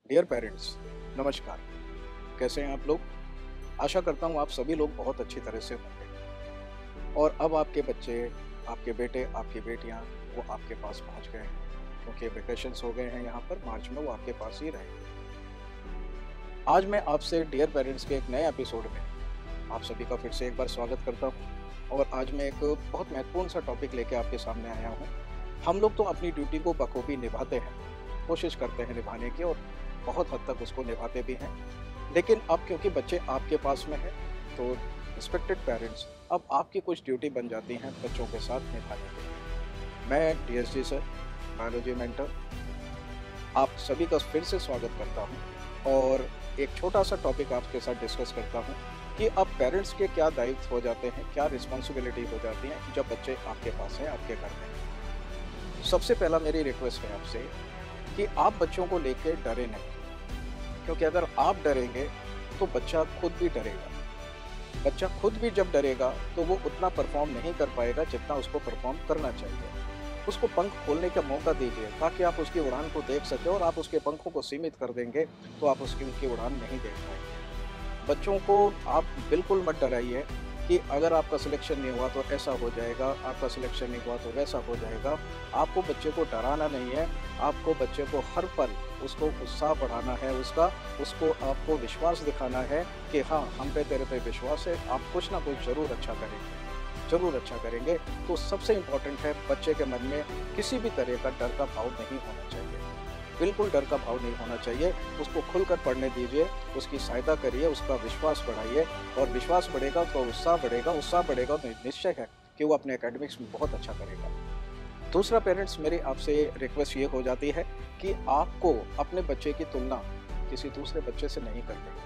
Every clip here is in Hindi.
डियर पेरेंट्स, नमस्कार। कैसे हैं आप लोग? आशा करता हूँ आप सभी लोग बहुत अच्छी तरह से होंगे। और अब आपके बच्चे, आपके बेटे, आपकी बेटियाँ वो आपके पास पहुँच गए हैं, क्योंकि वेकेशंस हो गए हैं। यहाँ पर मार्च में वो आपके पास ही रहेंगे। आज मैं आपसे डियर पेरेंट्स के एक नए एपिसोड में आप सभी का फिर से एक बार स्वागत करता हूँ। और आज मैं एक बहुत महत्वपूर्ण सा टॉपिक लेके आपके सामने आया हूँ। हम लोग तो अपनी ड्यूटी को बखूबी निभाते हैं, कोशिश करते हैं निभाने की, और बहुत हद तक उसको निभाते भी हैं। लेकिन अब क्योंकि बच्चे आपके पास में हैं, तो रिस्पेक्टेड पेरेंट्स, अब आपकी कुछ ड्यूटी बन जाती हैं बच्चों के साथ निभाने के लिए। मैं डीएसजी सर, बायोलॉजी मेंटर, आप सभी का फिर से स्वागत करता हूं और एक छोटा सा टॉपिक आपके साथ डिस्कस करता हूं कि अब पेरेंट्स के क्या दायित्व हो जाते हैं, क्या रिस्पॉन्सिबिलिटी हो जाती है जब बच्चे आपके पास हैं, आपके घर में। सबसे पहला मेरी रिक्वेस्ट है आपसे कि आप बच्चों को लेके डरे नहीं, क्योंकि अगर आप डरेंगे तो बच्चा खुद भी डरेगा। बच्चा खुद भी जब डरेगा तो वो उतना परफॉर्म नहीं कर पाएगा जितना उसको परफॉर्म करना चाहिए। उसको पंख खोलने का मौका दीजिए ताकि आप उसकी उड़ान को देख सकें, और आप उसके पंखों को सीमित कर देंगे तो आप उसकी उड़ान नहीं देख पाएंगे। बच्चों को आप बिल्कुल मत डराइए कि अगर आपका सिलेक्शन नहीं हुआ तो ऐसा हो जाएगा, आपका सिलेक्शन नहीं हुआ तो वैसा हो जाएगा। आपको बच्चे को डराना नहीं है, आपको बच्चे को हर पल उसको उत्साह बढ़ाना है, उसको आपको विश्वास दिखाना है कि हाँ, हम पे तेरे पे विश्वास है, आप कुछ ना कुछ ज़रूर अच्छा करेंगे, ज़रूर अच्छा करेंगे। तो सबसे इम्पोर्टेंट है, बच्चे के मन में किसी भी तरह का डर का भाव नहीं होना चाहिए, बिल्कुल डर का भाव नहीं होना चाहिए। उसको खुलकर पढ़ने दीजिए, उसकी सहायता करिए, उसका विश्वास बढ़ाइए, और विश्वास बढ़ेगा तो उत्साह बढ़ेगा, उत्साह बढ़ेगा तो निश्चय है कि वो अपने एकेडमिक्स में बहुत अच्छा करेगा। दूसरा पेरेंट्स, मेरी आपसे रिक्वेस्ट ये हो जाती है कि आपको अपने बच्चे की तुलना किसी दूसरे बच्चे से नहीं करनी।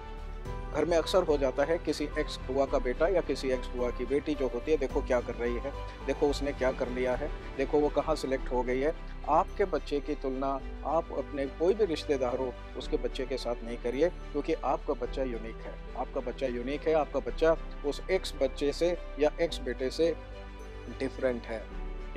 घर में अक्सर हो जाता है, किसी एक्स बुआ का बेटा या किसी एक्स बुआ की बेटी जो होती है, देखो क्या कर रही है, देखो उसने क्या कर लिया है, देखो वो कहाँ सिलेक्ट हो गई है। आपके बच्चे की तुलना आप अपने कोई भी रिश्तेदार हो उसके बच्चे के साथ नहीं करिए, क्योंकि आपका बच्चा यूनिक है। आपका बच्चा यूनिक है, आपका बच्चा उस एक्स बच्चे से या एक्स बेटे से डिफरेंट है।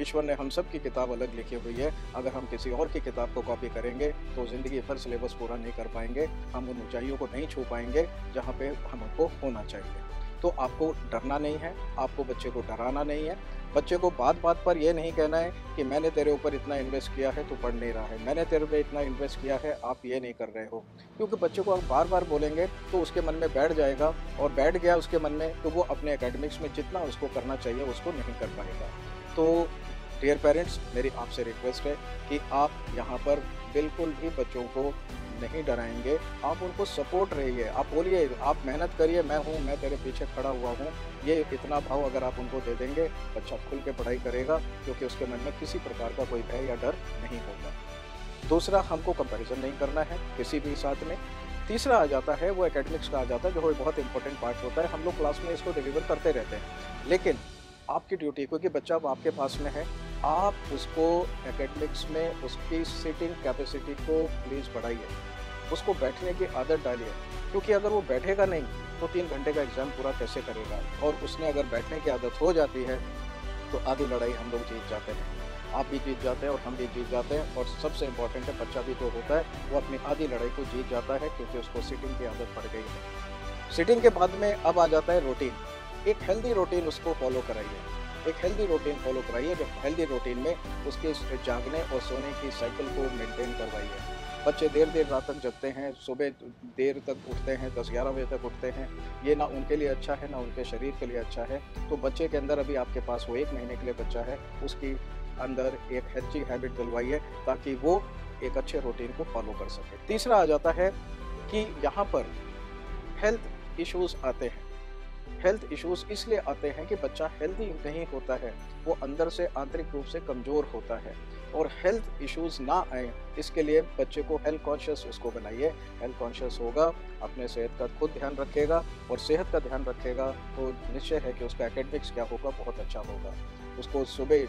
ईश्वर ने हम सब की किताब अलग लिखी हुई है। अगर हम किसी और की किताब को कॉपी करेंगे तो ज़िंदगी भर सिलेबस पूरा नहीं कर पाएंगे, हम उन ऊंचाइयों को नहीं छू पाएंगे जहाँ पे हमको होना चाहिए। तो आपको डरना नहीं है, आपको बच्चे को डराना नहीं है। बच्चे को बात बात पर यह नहीं कहना है कि मैंने तेरे ऊपर इतना इन्वेस्ट किया है, तू पढ़ नहीं रहा है, मैंने तेरे पे इतना इन्वेस्ट किया है, आप ये नहीं कर रहे हो। क्योंकि बच्चे को आप बार बार बोलेंगे तो उसके मन में बैठ जाएगा, और बैठ गया उसके मन में तो वो अपने एकेडमिक्स में जितना उसको करना चाहिए उसको नहीं कर पाएगा। तो डियर पेरेंट्स, मेरी आपसे रिक्वेस्ट है कि आप यहाँ पर बिल्कुल भी बच्चों को नहीं डराएंगे, आप उनको सपोर्ट रहिए। आप बोलिए, आप मेहनत करिए, मैं हूँ, मैं तेरे पीछे खड़ा हुआ हूँ। ये इतना भाव अगर आप उनको दे देंगे, बच्चा खुल के पढ़ाई करेगा, क्योंकि उसके मन में किसी प्रकार का कोई भय या डर नहीं होगा। दूसरा, हमको कंपैरिजन नहीं करना है किसी भी साथ में। तीसरा आ जाता है, वो एकेडमिक्स का आ जाता है, जो बहुत इंपॉर्टेंट पार्ट होता है। हम लोग क्लास में इसको डिलीवर करते रहते हैं, लेकिन आपकी ड्यूटी, क्योंकि बच्चा अब आपके पास में है, आप उसको एकेडमिक्स में उसकी सीटिंग कैपेसिटी को प्लीज़ बढ़ाइए, उसको बैठने की आदत डालिए। क्योंकि अगर वो बैठेगा नहीं तो 3 घंटे का एग्ज़ाम पूरा कैसे करेगा। और उसने अगर बैठने की आदत हो जाती है तो आधी लड़ाई हम लोग जीत जाते हैं, आप भी जीत जाते हैं और हम भी जीत जाते हैं। और सबसे इम्पोर्टेंट है, बच्चा भी जो होता है वो अपनी आधी लड़ाई को जीत जाता है, क्योंकि उसको सीटिंग की आदत पड़ गई है। सीटिंग के बाद में अब आ जाता है रूटीन। एक हेल्दी रूटीन उसको फॉलो कराइए, एक हेल्दी रूटीन फॉलो कराइए। जो हेल्दी रूटीन में उसके जागने और सोने की साइकिल को मेंटेन करवाइए। बच्चे देर देर रात तक जगते हैं, सुबह देर तक उठते हैं, 10-11 बजे तक उठते हैं। ये ना उनके लिए अच्छा है, ना उनके शरीर के लिए अच्छा है। तो बच्चे के अंदर, अभी आपके पास वो 1 महीने के लिए बच्चा है, उसकी अंदर एक अच्छी हैबिट दिलवाइए ताकि वो एक अच्छे रूटीन को फॉलो कर सके। तीसरा आ जाता है कि यहाँ पर हेल्थ इश्यूज़ आते हैं। हेल्थ इश्यूज इसलिए आते हैं कि बच्चा हेल्दी नहीं होता है, वो अंदर से आंतरिक रूप से कमज़ोर होता है। और हेल्थ इश्यूज ना आए, इसके लिए बच्चे को हेल्थ कॉन्शियस उसको बनाइए। हेल्थ कॉन्शियस होगा, अपने सेहत का खुद ध्यान रखेगा, और सेहत का ध्यान रखेगा तो निश्चय है कि उसका एकेडमिक्स क्या होगा, बहुत अच्छा होगा। उसको सुबह,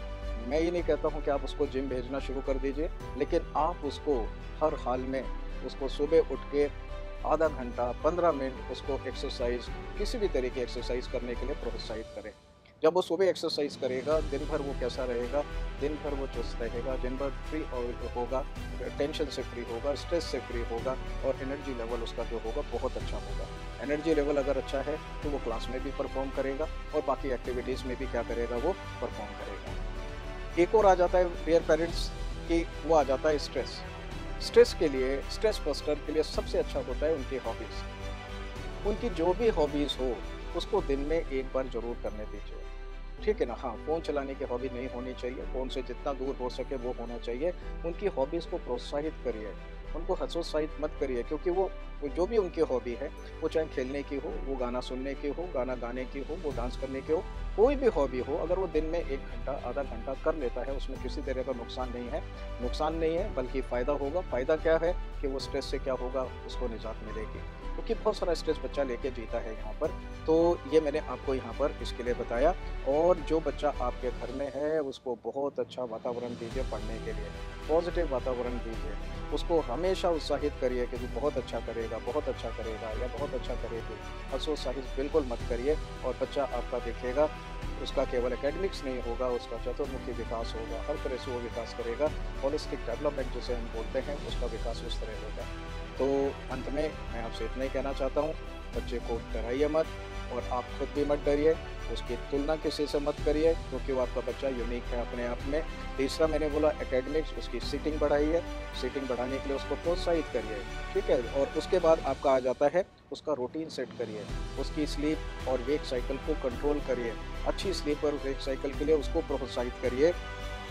मैं ये नहीं कहता हूँ कि आप उसको जिम भेजना शुरू कर दीजिए, लेकिन आप उसको हर हाल में उसको सुबह उठ के आधा घंटा 15 मिनट उसको एक्सरसाइज, किसी भी तरह की एक्सरसाइज करने के लिए प्रोत्साहित करें। जब वो सुबह एक्सरसाइज करेगा, दिन भर वो कैसा रहेगा, दिन भर वो चुस्त रहेगा, दिन भर फ्री होगा, टेंशन से फ्री होगा, स्ट्रेस से फ्री होगा और एनर्जी लेवल उसका जो होगा बहुत अच्छा होगा। एनर्जी लेवल अगर अच्छा है तो वो क्लास में भी परफॉर्म करेगा और बाकी एक्टिविटीज़ में भी क्या करेगा, वो परफॉर्म करेगा। एक और आ जाता है डियर पेरेंट्स कि वो आ जाता है स्ट्रेस। स्ट्रेस के लिए, स्ट्रेस बस्टर के लिए सबसे अच्छा होता है उनकी हॉबीज़। उनकी जो भी हॉबीज़ हो उसको दिन में एक बार ज़रूर करने दीजिए, ठीक है ना? हाँ, फ़ोन चलाने की हॉबी नहीं होनी चाहिए, फ़ोन से जितना दूर हो सके वो होना चाहिए। उनकी हॉबीज़ को प्रोत्साहित करिए, उनको हतोत्साहित मत करिए, क्योंकि वो जो भी उनकी हॉबी है, वो चाहे खेलने की हो, वो गाना सुनने की हो, गाना गाने की हो, वो डांस करने की हो, कोई भी हॉबी हो, अगर वो दिन में 1 घंटा, आधा घंटा कर लेता है, उसमें किसी तरह का नुकसान नहीं है बल्कि फ़ायदा होगा। फ़ायदा क्या है कि वो स्ट्रेस से क्या होगा, उसको निजात मिलेगी। क्योंकि बहुत सारा स्ट्रेस बच्चा लेके जीता है यहाँ पर, तो ये मैंने आपको यहाँ पर इसके लिए बताया। और जो बच्चा आपके घर में है उसको बहुत अच्छा वातावरण दीजिए पढ़ने के लिए, पॉजिटिव वातावरण दीजिए, उसको हमेशा उत्साहित करिए कि तू बहुत अच्छा करेगा, बहुत अच्छा करेगा या बहुत अच्छा करेगी। हतोत्साहित बिल्कुल मत करिए और बच्चा आपका देखिएगा, उसका केवल एकेडमिक्स नहीं होगा, उसका चतुर्मुखी विकास होगा, हर तरह से वो विकास करेगा। होलिस्टिक डेवलपमेंट जिसे हम बोलते हैं, उसका विकास उस तरह होगा। तो अंत में मैं आपसे इतना ही कहना चाहता हूँ, बच्चे को डराइए मत और आप खुद भी मत डरिए, उसकी तुलना किसी से मत करिए, क्योंकि वो आपका बच्चा यूनिक है अपने आप में। तीसरा मैंने बोला एकेडमिक्स, उसकी सीटिंग बढ़ाइए, सीटिंग बढ़ाने के लिए उसको प्रोत्साहित करिए, ठीक है? और उसके बाद आपका आ जाता है उसका रूटीन सेट करिए, उसकी स्लीप और वेक साइकिल को कंट्रोल करिए, अच्छी स्लीप और वेक साइकिल के लिए उसको प्रोत्साहित करिए।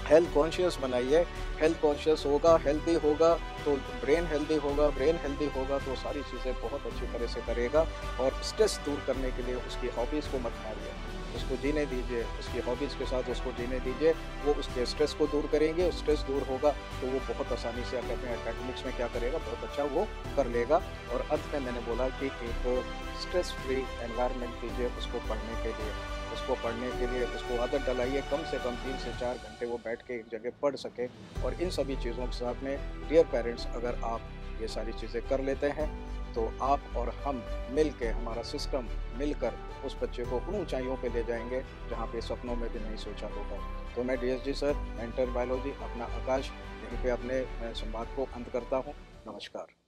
हेल्थ कॉन्शियस बनाइए, हेल्थ कॉन्शियस होगा, हेल्दी होगा तो ब्रेन हेल्दी होगा तो सारी चीज़ें बहुत अच्छी तरह से करेगा। और स्ट्रेस दूर करने के लिए उसकी हॉबीज़ को मत मारिए, उसको जीने दीजिए, उसकी हॉबीज़ के साथ उसको जीने दीजिए, वो उसके स्ट्रेस को दूर करेंगे। स्ट्रेस दूर होगा तो वो बहुत आसानी से अपने एकेडमिक्स में क्या करेगा, बहुत अच्छा वो कर लेगा। और अंत में मैंने बोला कि एक स्ट्रेस फ्री एनवायरनमेंट दीजिए उसको पढ़ने के लिए, उसको आदत डलाइए, कम से कम 3 से 4 घंटे वो बैठ के एक जगह पढ़ सके। और इन सभी चीज़ों के साथ में डियर पेरेंट्स, अगर आप ये सारी चीज़ें कर लेते हैं तो आप और हम मिल के, हमारा सिस्टम मिलकर उस बच्चे को उन ऊंचाइयों पे ले जाएंगे जहाँ पे सपनों में भी नहीं सोचा होगा। तो मैं डीएसजी सर, मेंटर बायोलॉजी, अपना आकाश, यहीं पे अपने संवाद को अंत करता हूँ। नमस्कार।